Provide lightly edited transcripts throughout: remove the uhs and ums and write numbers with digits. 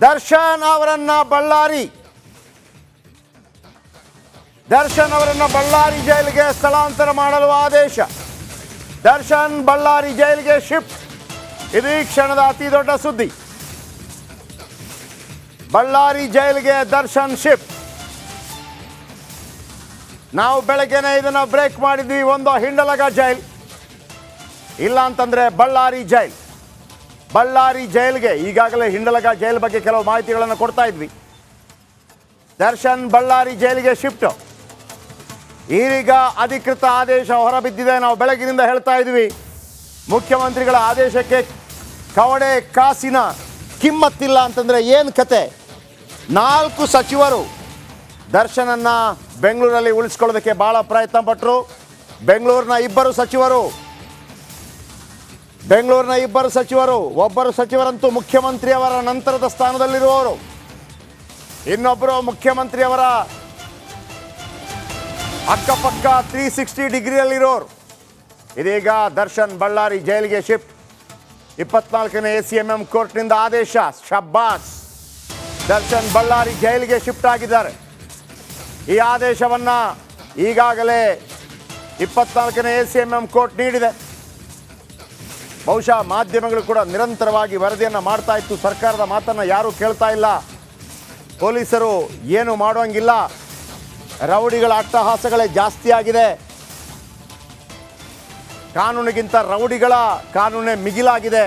ದರ್ಶನ್ ಅವರನ್ನ ಬಳ್ಳಾರಿ ಜೈಲಿಗೆ ಸ್ಥಳಾಂತರ ಮಾಡಲು ಆದೇಶ. ದರ್ಶನ್ ಬಳ್ಳಾರಿ ಜೈಲಿಗೆ ಶಿಫ್ಟ್. ಇದು ಈ ಕ್ಷಣದ ಅತಿ ದೊಡ್ಡ ಸುದ್ದಿ. ಬಳ್ಳಾರಿ ಜೈಲಿಗೆ ದರ್ಶನ್ ಶಿಫ್ಟ್. ನಾವು ಬೆಳಗ್ಗೆನೆ ಇದನ್ನ ಬ್ರೇಕ್ ಮಾಡಿದ್ವಿ. ಒಂದು ಹಿಂಡಲಗ ಜೈಲ್, ಇಲ್ಲ ಅಂತಂದ್ರೆ ಬಳ್ಳಾರಿ ಜೈಲ್ಗೆ ಈಗಾಗಲೇ ಹಿಂಡಲಗ ಜೈಲ್ ಬಗ್ಗೆ ಕೆಲವು ಮಾಹಿತಿಗಳನ್ನು ಕೊಡ್ತಾ ಇದ್ವಿ. ದರ್ಶನ್ ಬಳ್ಳಾರಿ ಜೈಲಿಗೆ ಶಿಫ್ಟ್. ಈಗ ಅಧಿಕೃತ ಆದೇಶ ಹೊರಬಿದ್ದಿದೆ. ನಾವು ಬೆಳಗಿನಿಂದ ಹೇಳ್ತಾ ಇದ್ವಿ, ಮುಖ್ಯಮಂತ್ರಿಗಳ ಆದೇಶಕ್ಕೆ ಕವಡೆ ಕಾಸಿನ ಕಿಮ್ಮತ್ತಿಲ್ಲ ಅಂತಂದ್ರೆ ಏನು ಕತೆ. 4 ಸಚಿವರು ದರ್ಶನನ್ನ ಬೆಂಗಳೂರಲ್ಲಿ ಉಳಿಸ್ಕೊಳ್ಳೋದಕ್ಕೆ ಬಹಳ ಪ್ರಯತ್ನ ಪಟ್ಟರು. ಬೆಂಗಳೂರಿನ ಇಬ್ಬರು ಸಚಿವರು, ಒಬ್ಬರು ಸಚಿವರಂತೂ ಮುಖ್ಯಮಂತ್ರಿಯವರ ನಂತರದ ಸ್ಥಾನದಲ್ಲಿರುವವರು, ಇನ್ನೊಬ್ಬರು ಮುಖ್ಯಮಂತ್ರಿಯವರ ಅಕ್ಕಪಕ್ಕ 360 ಡಿಗ್ರಿಯಲ್ಲಿರೋರು. ಇದೀಗ ದರ್ಶನ್ ಬಳ್ಳಾರಿ ಜೈಲಿಗೆ ಶಿಫ್ಟ್. 24ನೇ ACMM ಕೋರ್ಟ್ನಿಂದ ಆದೇಶ. ಶಬ್ಬಾಸ್, ದರ್ಶನ್ ಬಳ್ಳಾರಿ ಜೈಲಿಗೆ ಶಿಫ್ಟ್ ಆಗಿದ್ದಾರೆ. ಈ ಆದೇಶವನ್ನು ಈಗಾಗಲೇ 24ನೇ ACMM ಕೋರ್ಟ್ ನೀಡಿದೆ. ಬಹುಶಃ ಮಾಧ್ಯಮಗಳು ಕೂಡ ನಿರಂತರವಾಗಿ ವರದಿಯನ್ನು ಮಾಡ್ತಾ ಇತ್ತು. ಸರ್ಕಾರದ ಮಾತನ್ನು ಯಾರೂ ಕೇಳ್ತಾ ಇಲ್ಲ, ಪೊಲೀಸರು ಏನು ಮಾಡೋಂಗಿಲ್ಲ, ರೌಡಿಗಳ ಅಟ್ಟಹಾಸಗಳೇ ಜಾಸ್ತಿ ಆಗಿದೆ, ಕಾನೂನಿಗಿಂತ ರೌಡಿಗಳ ಕಾನೂನೇ ಮಿಗಿಲಾಗಿದೆ,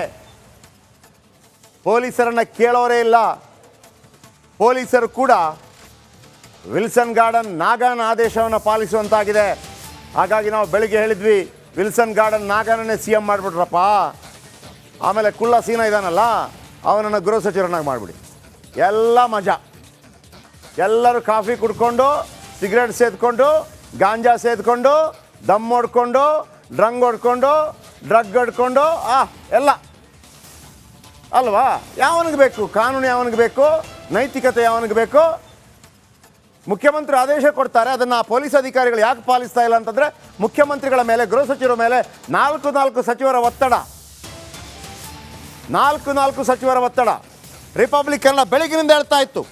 ಪೊಲೀಸರನ್ನು ಕೇಳೋರೇ ಇಲ್ಲ. ಪೊಲೀಸರು ಕೂಡ ವಿಲ್ಸನ್ ಗಾರ್ಡನ್ ನಾಗನ ಆದೇಶವನ್ನು ಪಾಲಿಸುವಂತಾಗಿದೆ. ಹಾಗಾಗಿ ನಾವು ಬೆಳಿಗ್ಗೆ ಹೇಳಿದ್ವಿ, ವಿಲ್ಸನ್ ಗಾರ್ಡನ್ ನಾಗನನ್ನೇ CM ಮಾಡಿಬಿಟ್ರಪ್ಪ, ಆಮೇಲೆ ಕುಳ್ಳ ಸೀನ ಇದ್ದಾನಲ್ಲ ಅವನನ್ನು ಗೃಹ ಸಚಿವರನ್ನಾಗಿ ಮಾಡಿಬಿಡಿ. ಎಲ್ಲ ಮಜಾ, ಎಲ್ಲರೂ ಕಾಫಿ ಕುಡ್ಕೊಂಡು, ಸಿಗರೇಟ್ ಸೇದ್ಕೊಂಡು, ಗಾಂಜಾ ಸೇದ್ಕೊಂಡು, ದಮ್ ಹೊಡ್ಕೊಂಡು, ಡ್ರಂಗ್ ಹೊಡ್ಕೊಂಡು ಎಲ್ಲ ಅಲ್ವಾ. ಯಾವನಿಗೆ ಬೇಕು ಕಾನೂನು, ಯಾವನಿಗೆ ಬೇಕು ನೈತಿಕತೆ, ಯಾವನಿಗೆ ಬೇಕು? ಮುಖ್ಯಮಂತ್ರಿ ಆದೇಶ ಕೊಡ್ತಾರೆ, ಅದನ್ನು ಪೊಲೀಸ್ ಅಧಿಕಾರಿಗಳು ಯಾಕೆ ಪಾಲಿಸ್ತಾ ಇಲ್ಲ ಅಂತಂದರೆ ಮುಖ್ಯಮಂತ್ರಿಗಳ ಮೇಲೆ, ಗೃಹ ಸಚಿವರ ಮೇಲೆ 4 ಸಚಿವರ ಒತ್ತಡ. 4 ಸಚಿವರ ಒತ್ತಡ. ರಿಪಬ್ಲಿಕನ್ನ ಬೆಳಗಿನಿಂದ ಹೇಳ್ತಾ ಇತ್ತು,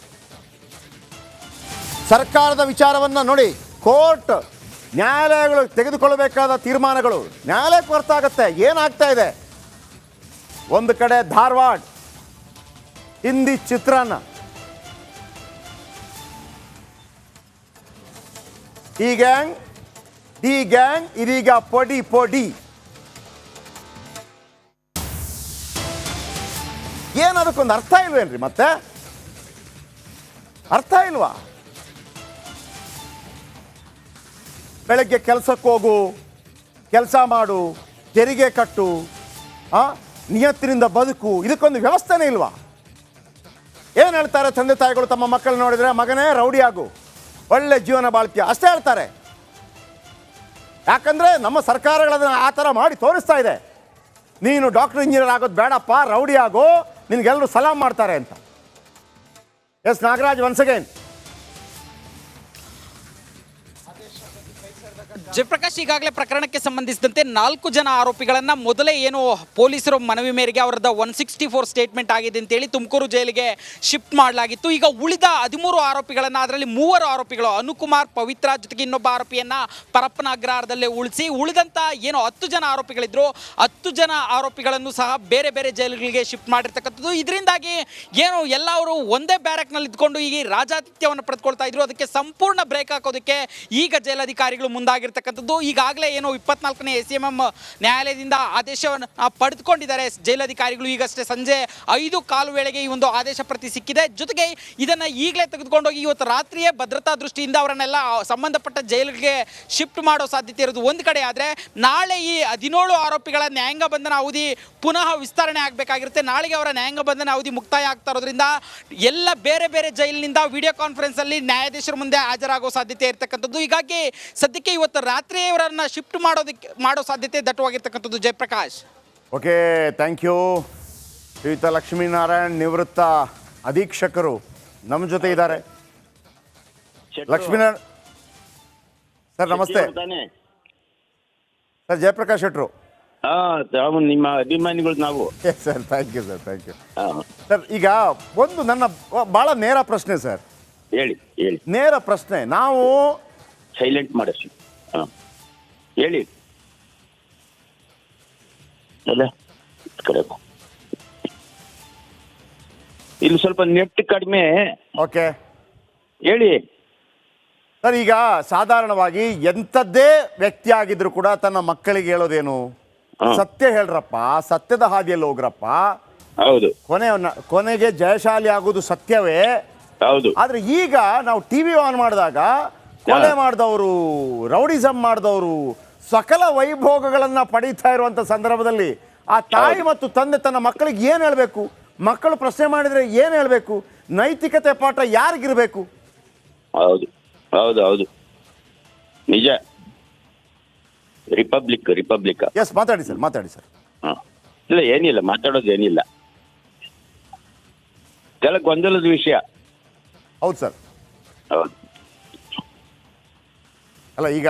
ಸರ್ಕಾರದ ವಿಚಾರವನ್ನು ನೋಡಿ, ಕೋರ್ಟ್ ನ್ಯಾಯಾಲಯಗಳು ತೆಗೆದುಕೊಳ್ಳಬೇಕಾದ ತೀರ್ಮಾನಗಳು ನ್ಯಾಯಾಲಯಕ್ಕೆ ಹೊರತಾಗತ್ತೆ. ಏನಾಗ್ತಾ ಇದೆ? ಒಂದು ಕಡೆ ಧಾರವಾಡ ಹಿಂದಿ ಚಿತ್ರಾನ್ನ, ಈ ಗ್ಯಾಂಗ್ ಇದೀಗ ಪೊಡಿ. ಏನದಕ್ಕೊಂದು ಅರ್ಥ ಇಲ್ವೇನ್ರಿ? ಮತ್ತೆ ಅರ್ಥ ಇಲ್ವಾ? ಬೆಳಗ್ಗೆ ಕೆಲಸಕ್ಕೆ ಹೋಗು, ಕೆಲಸ ಮಾಡು, ತೆರಿಗೆ ಕಟ್ಟು, ನಿಯತ್ತಿನಿಂದ ಬದುಕು, ಇದಕ್ಕೊಂದು ವ್ಯವಸ್ಥೆನೇ ಇಲ್ವಾ? ಏನು ಹೇಳ್ತಾರೆ ತಂದೆ ತಾಯಿಗಳು ತಮ್ಮ ಮಕ್ಕಳು ನೋಡಿದರೆ, ಮಗನೇ ರೌಡಿ ಆಗು, ಒಳ್ಳೆ ಜೀವನ ಬಾಳ್ತೀಯ ಅಷ್ಟೇ ಹೇಳ್ತಾರೆ. ಯಾಕಂದರೆ ನಮ್ಮ ಸರ್ಕಾರಗಳದನ್ನು ಆ ಥರ ಮಾಡಿ ತೋರಿಸ್ತಾ ಇದೆ. ನೀನು ಡಾಕ್ಟರ್ ಇಂಜಿನಿಯರ್ ಆಗೋದು ಬೇಡಪ್ಪ, ರೌಡಿ ಆಗೋ, ನಿನಗೆಲ್ಲರೂ ಸಲಾಮ್ ಮಾಡ್ತಾರೆ ಅಂತ. S Nagaraj, once again. Jayaprakash, ಈಗಾಗಲೇ ಪ್ರಕರಣಕ್ಕೆ ಸಂಬಂಧಿಸಿದಂತೆ 4 ಜನ ಆರೋಪಿಗಳನ್ನು ಮೊದಲೇ ಏನು ಪೊಲೀಸರು ಮನವಿ ಮೇರೆಗೆ ಅವರದ 164 ಸ್ಟೇಟ್ಮೆಂಟ್ ಆಗಿದೆ ಅಂತೇಳಿ ತುಮಕೂರು ಜೈಲಿಗೆ ಶಿಫ್ಟ್ ಮಾಡಲಾಗಿತ್ತು. ಈಗ ಉಳಿದ 13 ಆರೋಪಿಗಳನ್ನು, ಅದರಲ್ಲಿ 3 ಆರೋಪಿಗಳು ಅನುಕುಮಾರ್, ಪವಿತ್ರ ಜೊತೆಗೆ ಇನ್ನೊಬ್ಬ ಆರೋಪಿಯನ್ನು ಪರಪ್ಪನ ಅಗ್ರಹಾರದಲ್ಲೇ ಉಳಿಸಿ, ಉಳಿದಂಥ ಏನು 10 ಜನ ಆರೋಪಿಗಳಿದ್ರು 10 ಜನ ಆರೋಪಿಗಳನ್ನು ಸಹ ಬೇರೆ ಬೇರೆ ಜೈಲುಗಳಿಗೆ ಶಿಫ್ಟ್ ಮಾಡಿರ್ತಕ್ಕಂಥದ್ದು. ಇದರಿಂದಾಗಿ ಏನು ಎಲ್ಲರೂ ಒಂದೇ ಬ್ಯಾರಕ್ನಲ್ಲಿ ಇದ್ಕೊಂಡು ಈಗ ರಾಜಾತಿಥ್ಯವನ್ನು ಪಡೆದುಕೊಳ್ತಾ ಇದ್ರು. ಅದಕ್ಕೆ ಸಂಪೂರ್ಣ ಬ್ರೇಕ್ ಹಾಕೋದಕ್ಕೆ ಈಗ ಜೈಲಾಧಿಕಾರಿಗಳು ಮುಂದಾಗಿರ್ತಕ್ಕಂಥದ್ದು. ಈಗಾಗಲೇ ಏನು 24ನೇ ACMM ನ್ಯಾಯಾಲಯದಿಂದ ಆದೇಶವನ್ನು ಪಡೆದುಕೊಂಡಿದ್ದಾರೆ ಜೈಲಾಧಿಕಾರಿಗಳು. ಈಗಷ್ಟೇ ಸಂಜೆ 5:15 ವೇಳೆಗೆ ಈ ಒಂದು ಆದೇಶ ಪ್ರತಿ ಸಿಕ್ಕಿದೆ. ಜೊತೆಗೆ ಇದನ್ನು ಈಗಲೇ ತೆಗೆದುಕೊಂಡೋಗಿ ಇವತ್ತು ರಾತ್ರಿಯೇ ಭದ್ರತಾ ದೃಷ್ಟಿಯಿಂದ ಅವರನ್ನೆಲ್ಲ ಸಂಬಂಧಪಟ್ಟ ಜೈಲಿಗೆ ಶಿಫ್ಟ್ ಮಾಡೋ ಸಾಧ್ಯತೆ ಇರೋದು ಒಂದು ಕಡೆ. ಆದರೆ ನಾಳೆ ಈ 17 ಆರೋಪಿಗಳ ನ್ಯಾಯಾಂಗ ಬಂಧನ ಅವಧಿ ಪುನಃ ವಿಸ್ತರಣೆ ಆಗಬೇಕಾಗಿರುತ್ತೆ. ನಾಳೆಗೆ ಅವರ ನ್ಯಾಯಾಂಗ ಬಂಧನ ಅವಧಿ ಮುಕ್ತಾಯ ಆಗ್ತಾ ಇರೋದ್ರಿಂದ ಎಲ್ಲ ಬೇರೆ ಬೇರೆ ಜೈಲಿನಿಂದ ವಿಡಿಯೋ ಕಾನ್ಫರೆನ್ಸಲ್ಲಿ ನ್ಯಾಯಾಧೀಶರ ಮುಂದೆ ಹಾಜರಾಗೋ ಸಾಧ್ಯತೆ ಇರತಕ್ಕಂಥದ್ದು. ಹೀಗಾಗಿ ಸದ್ಯಕ್ಕೆ ಇವತ್ತು ರಾತ್ರಿ ಇವರನ್ನು ಶಿಫ್ಟ್ ಮಾಡೋ ಸಾಧ್ಯತೆ ದಟ್ಟವಾಗಿರ್ತಕ್ಕಂಥದ್ದು. ಜಯಪ್ರಕಾಶ್. Okay, thank you. ಶ್ರೀಯುತ ಲಕ್ಷ್ಮೀನಾರಾಯಣ್, ನಿವೃತ್ತ ಅಧೀಕ್ಷಕರು ನಮ್ಮ ಜೊತೆ ಇದ್ದಾರೆ. ಲಕ್ಷ್ಮೀನಾರಾಯಣ್ ಸರ್, ನಮಸ್ತೆ. ಸರ್, ಜಯಪ್ರಕಾಶ್ ಶೆಟ್ರು ನಿಮ್ಮ ಅಭಿಮಾನಿಗಳು ನಾವು. Sir thank you sir, thank you ಹಾ, ಸರ್. ಈಗ ಒಂದು ನನ್ನ ಭಾಳ ನೇರ ಪ್ರಶ್ನೆ ಸರ್, ಹೇಳಿ ಹೇಳಿ. ನೇರ ಪ್ರಶ್ನೆ. ನಾವು ಸೈಲೆಂಟ್ ಮಾಡಿಸಿ. ಹಾ, ಹೇಳಿ. ಅಲ್ಲ ಈ ಕಡೆ ಬಾ. ಇಲ್ಲಿ ಸ್ವಲ್ಪ ನೆಟ್ ಕಡಿಮೆ. ಓಕೆ ಹೇಳಿ. ಸರ್, ಈಗ ಸಾಧಾರಣವಾಗಿ ಎಂಥದ್ದೇ ವ್ಯಕ್ತಿ ಆಗಿದ್ರು ಕೂಡ ತನ್ನ ಮಕ್ಕಳಿಗೆ ಹೇಳೋದೇನು, ಸತ್ಯ ಹೇಳ್ರಪ್ಪ, ಸತ್ಯದ ಹಾದಿಯಲ್ಲಿ ಹೋಗ್ರಪ್ಪ, ಹೌದು ಕೊನೆಗೆ ಜಯಶಾಲಿ ಆಗೋದು ಸತ್ಯವೇ. ಹೌದು. ಆದ್ರೆ ಈಗ ನಾವು ಟಿವಿ ಆನ್ ಮಾಡಿದಾಗ ಕೊಲೆ ಮಾಡಿದವರು, ರೌಡಿಸಮ್ ಮಾಡಿದವರು, ಸಕಲ ವೈಭೋಗಗಳನ್ನ ಪಡೀತಾ ಇರುವಂತ ಸಂದರ್ಭದಲ್ಲಿ ಆ ತಾಯಿ ಮತ್ತು ತಂದೆ ತನ್ನ ಮಕ್ಕಳಿಗೆ ಏನು ಹೇಳಬೇಕು? ಮಕ್ಕಳು ಪ್ರಶ್ನೆ ಮಾಡಿದ್ರೆ ಏನು ಹೇಳಬೇಕು? ನೈತಿಕತೆ ಪಾಠ ಯಾರಿಗಿರಬೇಕು? ಹೌದು ಹೌದು ಹೌದು, ನಿಜ. ರಿಪಬ್ಲಿಕ್. ಎಸ್, ಮಾತಾಡಿ ಸರ್, ಮಾತಾಡಿ ಸರ್. ಹಾಂ, ಇಲ್ಲ ಏನಿಲ್ಲ, ಮಾತಾಡೋದು ಏನಿಲ್ಲ. ಕೆಲ ಗೊಂದಲದ ವಿಷಯ. ಹೌದು ಸರ್. ಹೌದು. ಅಲ್ಲ, ಈಗ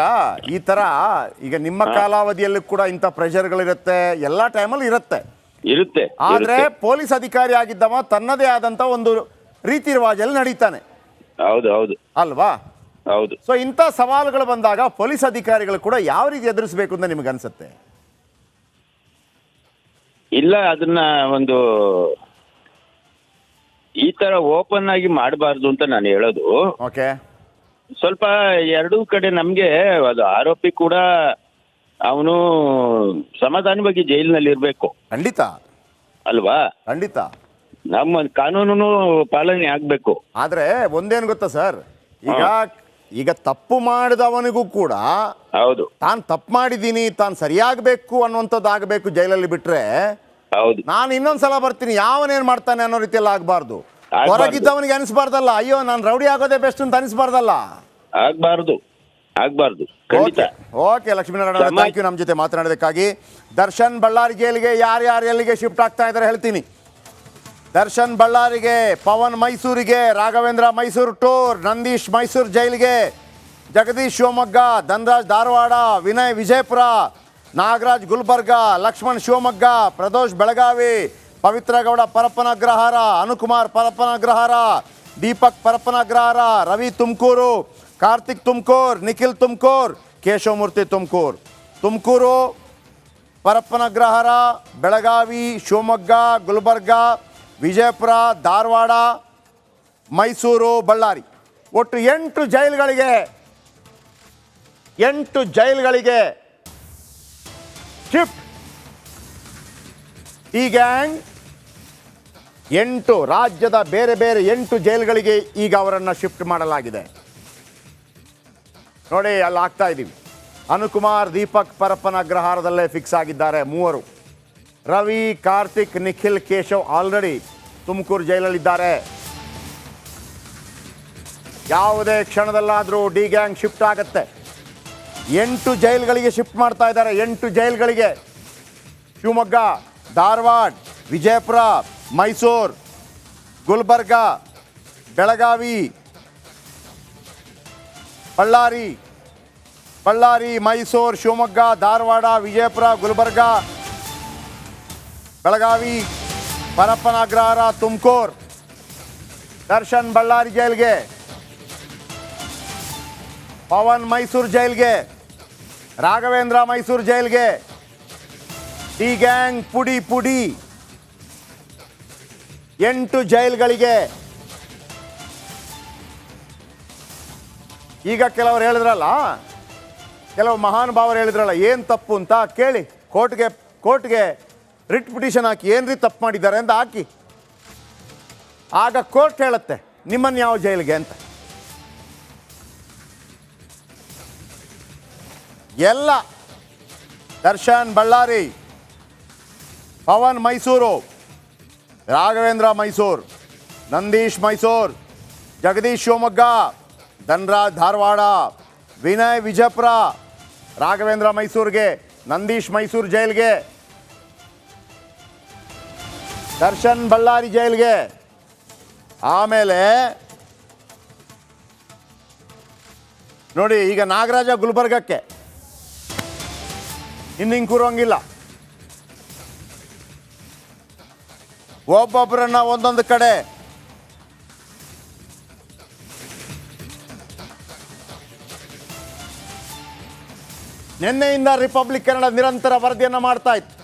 ಈ ತರ ಈಗ ನಿಮ್ಮ ಕಾಲಾವಧಿಯಲ್ಲೂ ಕೂಡ ಇಂಥ ಪ್ರೆಷರ್ಗಳಿರುತ್ತೆ, ಎಲ್ಲ ಟೈಮಲ್ಲಿ ಇರುತ್ತೆ. ಆದ್ರೆ ಪೊಲೀಸ್ ಅಧಿಕಾರಿ ಆಗಿದ್ದವ ತನ್ನದೇ ಆದಂತ ಒಂದು ರೀತಿ ರಿವಾಜಲ್ಲಿ ನಡೀತಾನೆ. ಹೌದು ಹೌದು ಅಲ್ವಾ? ಹೌದು. ಸೊ ಇಂಥ ಸವಾಲುಗಳು ಬಂದಾಗ ಪೊಲೀಸ್ ಅಧಿಕಾರಿಗಳು ಕೂಡ ಯಾವ ರೀತಿ ಎದುರಿಸಬೇಕು ಅಂತ ನಿಮ್ಗೆ ಅನ್ಸುತ್ತೆ? ಇಲ್ಲ, ಅದನ್ನ ಒಂದು ಈ ತರ ಓಪನ್ ಆಗಿ ಮಾಡಬಾರ್ದು ಅಂತ ನಾನು ಹೇಳೋದು. ಓಕೆ. ಸ್ವಲ್ಪ ಎರಡೂ ಕಡೆ ನಮ್ಗೆ ಅದು ಆರೋಪಿ ಕೂಡ ಅವನು ಸಮಾಧಾನವಾಗಿ ಜೈಲಿನಲ್ಲಿ ಇರ್ಬೇಕು. ಖಂಡಿತ ಅಲ್ವಾ? ಖಂಡಿತ. ನಮ್ಮ ಕಾನೂನು ಪಾಲನೆ ಆಗ್ಬೇಕು. ಆದ್ರೆ ಒಂದೇನು ಗೊತ್ತಾ ಸರ್, ಈಗ ತಪ್ಪು ಮಾಡಿದವನಿಗೂ ಕೂಡ ಹೌದು, ತಾನು ತಪ್ಪು ಮಾಡಿದ್ದೀನಿ, ತಾನು ಸರಿಯಾಗಬೇಕು ಅನ್ನುವಂಥದ್ದು ಆಗಬೇಕು ಜೈಲಲ್ಲಿ. ಬಿಟ್ರೆ ಹೌದು, ನಾನು ಇನ್ನೊಂದ್ಸಲ ಬರ್ತೀನಿ, ಯಾವನೇನ್ ಮಾಡ್ತಾನೆ ಅನ್ನೋ ರೀತಿಯಲ್ಲಿ ಆಗಬಾರ್ದು. ಹೊರಗಿದ್ದವನಿಗೆ ಅನಿಸ್ಬಾರ್ದಲ್ಲ, ಅಯ್ಯೋ ನಾನು ರೌಡಿ ಆಗೋದೇ ಬೆಸ್ಟ್ ಅಂತ ಅನಿಸ್ಬಾರ್ದಲ್ಲ. ಆಗ್ಬಾರ್ದು ಖಂಡಿತ. ಓಕೆ ಲಕ್ಷ್ಮೀನಾರಾಯಣ, ಥ್ಯಾಂಕ್ ಯು ನಮ್ಮ ಜೊತೆ ಮಾತನಾಡೋದಕ್ಕಾಗಿ. ದರ್ಶನ್ ಬಳ್ಳಾರಿ ಜೈಲಿಗೆ ಯಾರ್ಯಾರು ಎಲ್ಲಿಗೆ ಶಿಫ್ಟ್ ಆಗ್ತಾ ಇದ್ದಾರೆ ಹೇಳ್ತೀನಿ. ದರ್ಶನ್ ಬಳ್ಳಾರಿಗೆ, ಪವನ್ ಮೈಸೂರಿಗೆ, ರಾಘವೇಂದ್ರ ಮೈಸೂರು ಟೂರ್, ನಂದೀಶ್ ಮೈಸೂರು ಜೈಲಿಗೆ, ಜಗದೀಶ್ ಶಿವಮೊಗ್ಗ, ಧನರಾಜ್ ಧಾರವಾಡ, ವಿನಯ್ ವಿಜಯಪುರ, ನಾಗರಾಜ್ ಗುಲ್ಬರ್ಗ, ಲಕ್ಷ್ಮಣ್ ಶಿವಮೊಗ್ಗ, ಪ್ರದೋಷ್ ಬೆಳಗಾವಿ, ಪವಿತ್ರ ಗೌಡ ಪರಪ್ಪನ ಅಗ್ರಹಾರ, ಅನುಕುಮಾರ್ ಪರಪ್ಪನ ಅಗ್ರಹಾರ, ದೀಪಕ್ ಪರಪ್ಪನ ಅಗ್ರಹಾರ, ರವಿ ತುಮಕೂರು, ಕಾರ್ತಿಕ್ ತುಮಕೂರು, ನಿಖಿಲ್ ತುಮಕೂರು, ಕೇಶವಮೂರ್ತಿ ತುಮಕೂರು, ಪರಪ್ಪನ ಅಗ್ರಹಾರ, ಬೆಳಗಾವಿ, ಶಿವಮೊಗ್ಗ, ಗುಲ್ಬರ್ಗ, ವಿಜಯಪುರ, ಧಾರವಾಡ, ಮೈಸೂರು, ಬಳ್ಳಾರಿ. ಒಟ್ಟು 8 ಜೈಲ್ಗಳಿಗೆ ಶಿಫ್ಟ್. ಈ ಗ್ಯಾಂಗ್ 8 ರಾಜ್ಯದ ಬೇರೆ ಬೇರೆ 8 ಜೈಲ್ಗಳಿಗೆ ಈಗ ಅವರನ್ನು ಶಿಫ್ಟ್ ಮಾಡಲಾಗಿದೆ. ನೋಡಿ, ಅಲ್ಲಿ ಆಗ್ತಾ ಇದ್ದೀವಿ. ಅನುಕುಮಾರ್, ದೀಪಕ್ ಪರಪ್ಪನ ಅಗ್ರಹಾರದಲ್ಲೇ ಫಿಕ್ಸ್ ಆಗಿದ್ದಾರೆ 3. ರವಿ, ಕಾರ್ತಿಕ್, ನಿಖಿಲ್, ಕೇಶವ್ ಆಲ್ರೆಡಿ ತುಮಕೂರು ಜೈಲಲ್ಲಿದ್ದಾರೆ. ಯಾವುದೇ ಕ್ಷಣದಲ್ಲಾದರೂ ಡಿ ಗ್ಯಾಂಗ್ ಶಿಫ್ಟ್ ಆಗುತ್ತೆ. 8 ಜೈಲ್ಗಳಿಗೆ ಶಿಫ್ಟ್ ಮಾಡ್ತಾ ಇದ್ದಾರೆ. 8 ಜೈಲ್ಗಳಿಗೆ: ಶಿವಮೊಗ್ಗ, ಧಾರವಾಡ, ವಿಜಯಪುರ, ಮೈಸೂರು, ಗುಲ್ಬರ್ಗ, ಬೆಳಗಾವಿ, ಬಳ್ಳಾರಿ, ಮೈಸೂರು, ಶಿವಮೊಗ್ಗ, ಧಾರವಾಡ, ವಿಜಯಪುರ, ಗುಲ್ಬರ್ಗ, ಬೆಳಗಾವಿ, ಪರಪ್ಪನ ಅಗ್ರಹಾರ, ತುಮಕೂರು. ದರ್ಶನ್ ಬಳ್ಳಾರಿ ಜೈಲ್ಗೆ, ಪವನ್ ಮೈಸೂರು ಜೈಲ್ಗೆ, ರಾಘವೇಂದ್ರ ಮೈಸೂರು ಜೈಲ್ಗೆ. ಡಿ ಗ್ಯಾಂಗ್ ಪುಡಿ 8 ಜೈಲ್ಗಳಿಗೆ. ಈಗ ಕೆಲವರು ಹೇಳಿದ್ರಲ್ಲ, ಕೆಲವು ಮಹಾನುಭಾವರು ಹೇಳಿದ್ರಲ್ಲ, ಏನು ತಪ್ಪು ಅಂತ ಕೇಳಿ, ಕೋರ್ಟ್ಗೆ ರಿಟ್ ಪಿಟಿಷನ್ ಹಾಕಿ, ಏನ್ರಿ ತಪ್ಪು ಮಾಡಿದ್ದಾರೆ ಅಂತ ಹಾಕಿ. ಆಗ ಕೋರ್ಟ್ ಹೇಳುತ್ತೆ ನಿಮ್ಮನ್ನು ಯಾವ ಜೈಲಿಗೆ ಅಂತ. ಎಲ್ಲ ದರ್ಶನ್ ಬಳ್ಳಾರಿ, ಪವನ್ ಮೈಸೂರು, ರಾಘವೇಂದ್ರ ಮೈಸೂರು, ನಂದೀಶ್ ಮೈಸೂರು, ಜಗದೀಶ್ ಶಿವಮೊಗ್ಗ, ಧನರಾಜ್ ಧಾರವಾಡ, ವಿನಯ್ ವಿಜಯಪುರ, ರಾಘವೇಂದ್ರ ಮೈಸೂರಿಗೆ, ನಂದೀಶ್ ಮೈಸೂರು ಜೈಲ್ಗೆ, ದರ್ಶನ್ ಬಳ್ಳಾರಿ ಜೈಲ್ಗೆ. ಆಮೇಲೆ ನೋಡಿ, ಈಗ ನಾಗರಾಜ ಗುಲ್ಬರ್ಗಕ್ಕೆ ಇನ್ನು ಹಿಂಗೆ ಕೂರೋಂಗಿಲ್ಲ. ಒಬ್ಬೊಬ್ಬರನ್ನ ಒಂದೊಂದು ಕಡೆ. ನಿನ್ನೆಯಿಂದ ರಿಪಬ್ಲಿಕ್ ಕನ್ನಡ ನಿರಂತರ ವರದಿಯನ್ನು ಮಾಡ್ತಾ ಇತ್ತು.